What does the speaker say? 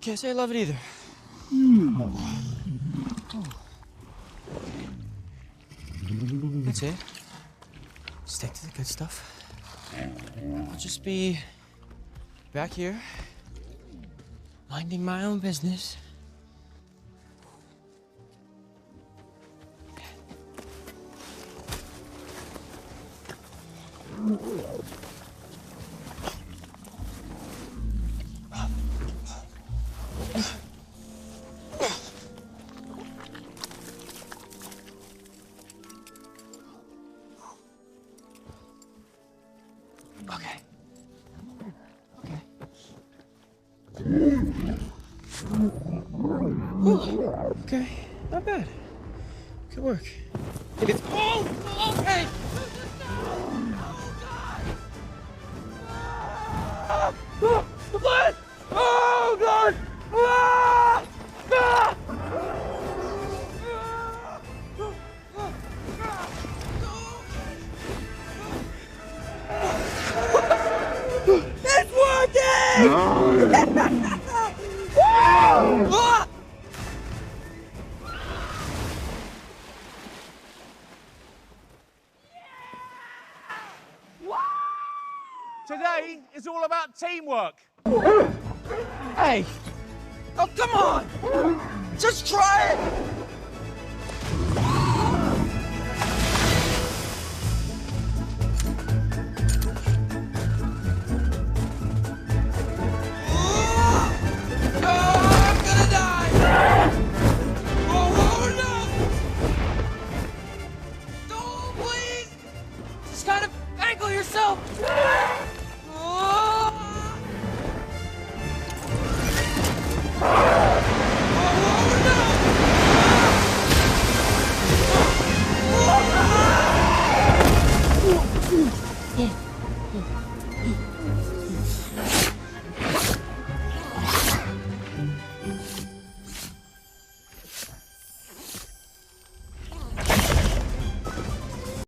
Can't say I love it either. That's it. Stick to the good stuff. I'll just be back here, minding my own business. Okay, not bad. Good work. Oh, okay. What? Oh, God! Ah! Ah! It's working! Ah! Today is all about teamwork. Hey! Oh, come on! Just try it!